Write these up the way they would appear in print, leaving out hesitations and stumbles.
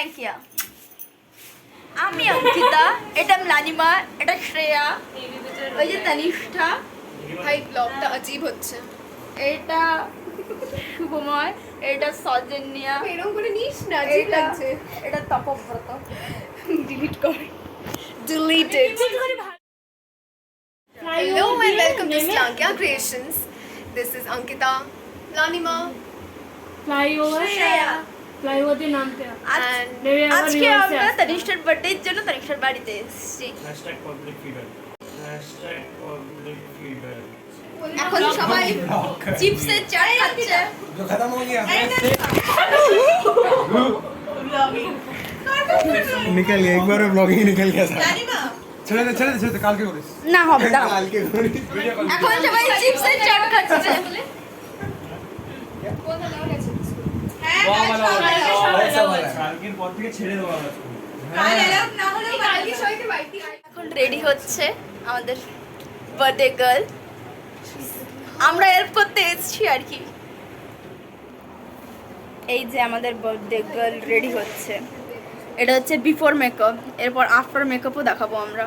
Thank you. আমি অঙ্কিতা, এটা লানিমা, এটা শ্রেয়া, ওই যে তনিষ্ঠা। ভাই ব্লগটা আজীব হচ্ছে। এটা শুভময়, এটা সজন্যা, এরকম করে নিস না, আজীব লাগছে। এটা তপব্রত। ডিলিট কর, deleted. Hello and welcome to Slankya Creations. This is Ankita, Lanima, Shreya. Flyover নাম তে আজকে আমরা তনিষ্ঠার বার্থডের জন্য তনিষ্ঠার বাড়িতে এসেছি। #public figure এখন সবাই চিপসের চাট খাচ্ছে। जो खत्म हो गया निकल गया एक बार में ब्लॉगिंग निकल गया था ছেড়ে দে কালকে করিস না হবে না, কালকে করিস এখন সবাই চিপসের চাট খাচ্ছে। কালকের পর থেকে ছেড়ে দেওয়া হবে। এখন রেডি হচ্ছে আমাদের বার্থডে গার্ল, আমরা হেল্প করতে এসেছি আর কি। এই যে আমাদের বার্থডে গার্ল রেডি হচ্ছে, এটা হচ্ছে বিফোর মেকআপ, এরপর আফটার মেকআপও দেখাবো আমরা।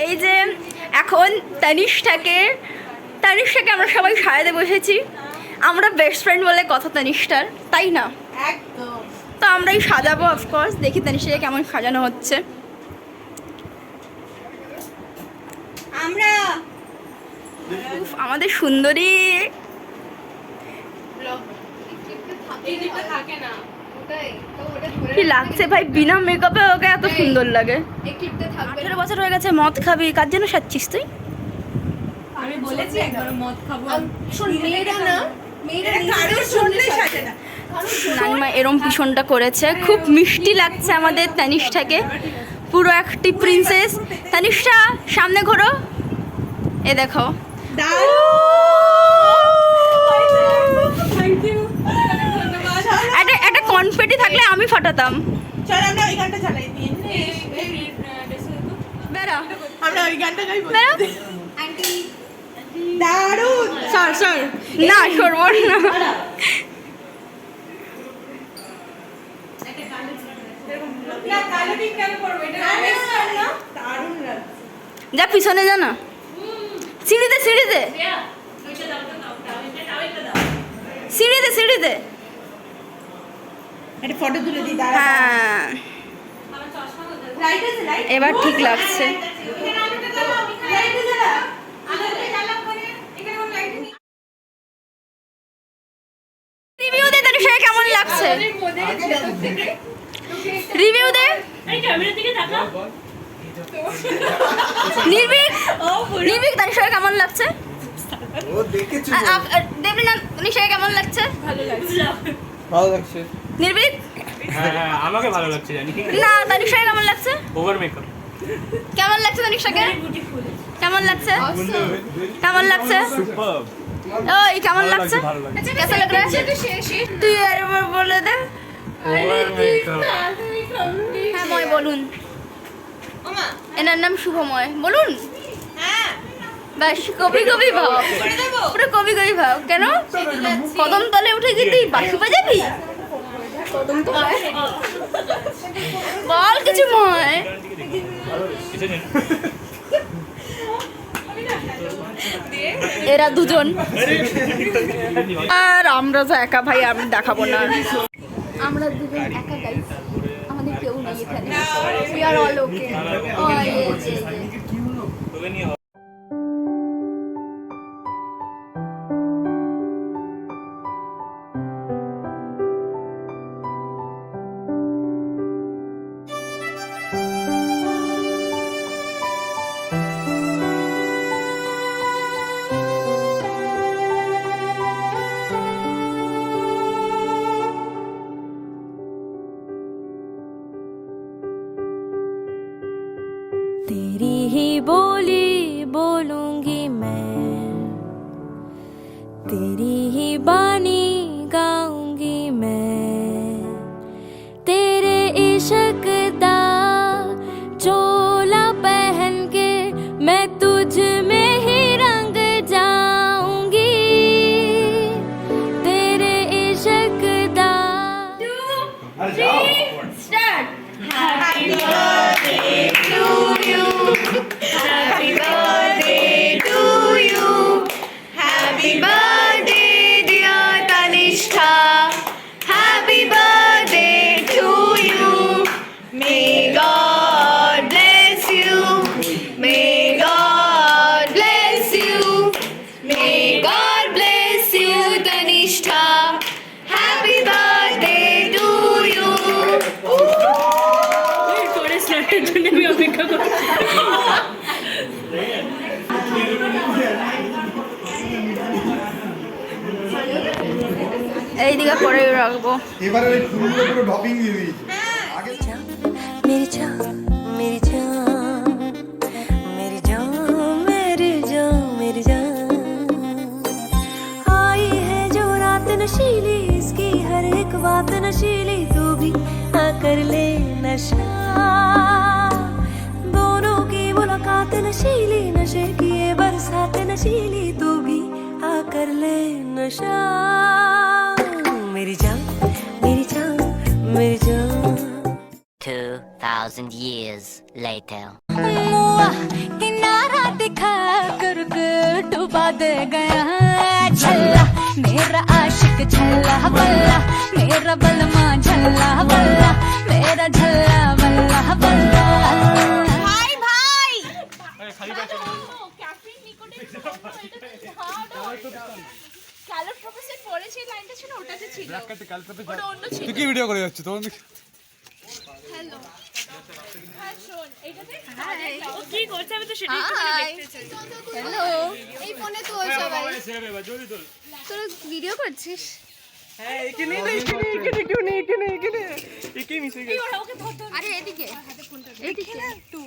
এই যে এখন তানিষ্ঠাকে আমরা সবাই সাজাতে বসেছি। আমরা বেস্ট ফ্রেন্ড বলে কথা তানিষ্ঠার, তাই না? একদম। তো আমরাই সাজাবো অফকোর্স, দেখি তানিষ্ঠাকে কেমন সাজানো হচ্ছে। আমরা আমাদের সুন্দরী কি লাগছে ভাই, বিনা মেকআপে ওকে এত সুন্দর লাগে। 18 বছর হয়ে গেছে, মদ খাবি, কার জন্য সাজছিস তুই? আমি বলেছি একবার মদ খাবো। শোন, মেয়েরা না, মেয়েরা কারোর শুনলে সাজে না। নানিমা এরম পিছনটা করেছে, খুব মিষ্টি লাগছে আমাদের তানিষ্ঠাকে, পুরো একটি প্রিন্সেস। তানিষ্ঠা সামনে ঘোরো, এ দেখো। একটা কনফেটি থাকলে আমি ফাটাতাম। চল আমরা ওই গানটা চালাই দিই। বেরা আমরা ওই গানটা গাইবো। বেরা আন্টি দারুণ। স্যার না সরব না। না কালো ঠিক কেন করব, এটা দারুণ লাগছে। যা পিছনে যা না, সিঁড়িতে সিঁড়িতে সিঁড়িতে। একটা ফটো তুলে দিই, দাঁড়া। হ্যাঁ লাইট আছে, লাইট এবার ঠিক লাগছে। এখানে আলোটা জ্বালাও, লাইট জ্বালা, আলোটা জ্বালাও করে এখানে কোন লাইট নেই। রিভিউ দে তানিষ্ঠাকে কেমন লাগছে, রিভিউ দে। নির্ভীক তানিষ্ঠাকে কেমন লাগছে? ও দেখে চুপ দেবলিনা তানিষ্ঠাকে কেমন লাগছে? ভালো লাগছে নির্ভীক হ্যাঁ আমাকে ভালো লাগছে জানি। না তানিষ্ঠাকে কেমন লাগছে? ওভার মেকআপ কেমন লাগছে তানিষ্ঠাকে? কেমন লাগছে? কেমন লাগছে? সুপারব। ওই কেমন লাগছে? ভালো লাগছে। कैसा लग रहा है? তুই আরেকবার বলে দে। ওভার মেকআপ হ্যাঁ ময় বলুন, এনার নাম শুভময়, বলুন। হ্যাঁ ব্যাস কবি কবি ভাব, পুরো কবি কবি ভাব। কেন কদম তলে উঠে গিয়ে তুই বাঁশি বাজাবি? বল কিছু ময়। এরা দুজন আর আমরা তো একা ভাই, আমি দেখাবো না। আমরা দুজন একা গাইস, আমাদের কেউ নেই এখানে। We are all okay. তোকে নিয়ে तेरी ही बोली बोलूंगी मैं, तेरी ही बानी गाऊंगी मैं, तेरे इश्क दा चोला पहन के मैं तुझ में ही रंग जाऊंगी, तेरे इश्क दा। এইদিকে করে রাখবো। এবারে ওই ফুলগুলো পুরো ঢপিং দিয়ে দিয়েছি আগে मेरी जान मेरी जान मेरी जान मेरी जान मेरी जान आई है जो रात नशीली इसकी हर एक बात नशीली तू भी आकर ले नशा दोनों की मुलाकात नशीली नशे की ये बरसात नशीली तू भी आकर ले नशा मेरी जान मेरी जान मेरी जान 2,000 years later. मुआ किनारा दिखा कर डुबा दे गया झल्ला मेरा आशिक झल्ला बल्ला मेरा बलमा झल्ला बल्ला मेरा झल्ला बल्ला बल्ला ভাই ভাই খালি পায়ে চলে ক্যাফিন নিকোটিন ক্যালোর প্রফেসর পড়েছে লাইনটা ছিল ওটাতে ছিল ওটা অন্য ছিল। তুই কি ভিডিও করে যাচ্ছিস তোমার হ্যালো হ্যাঁ শোন এইটাতে ও কি করছে আমি তো সেটাই দেখতে চাই। হ্যালো এই ফোনে তো ওই সবাই সেবে বা জলদি তোল তোরা ভিডিও করছিস? আরে এদিকে এদিকে একটু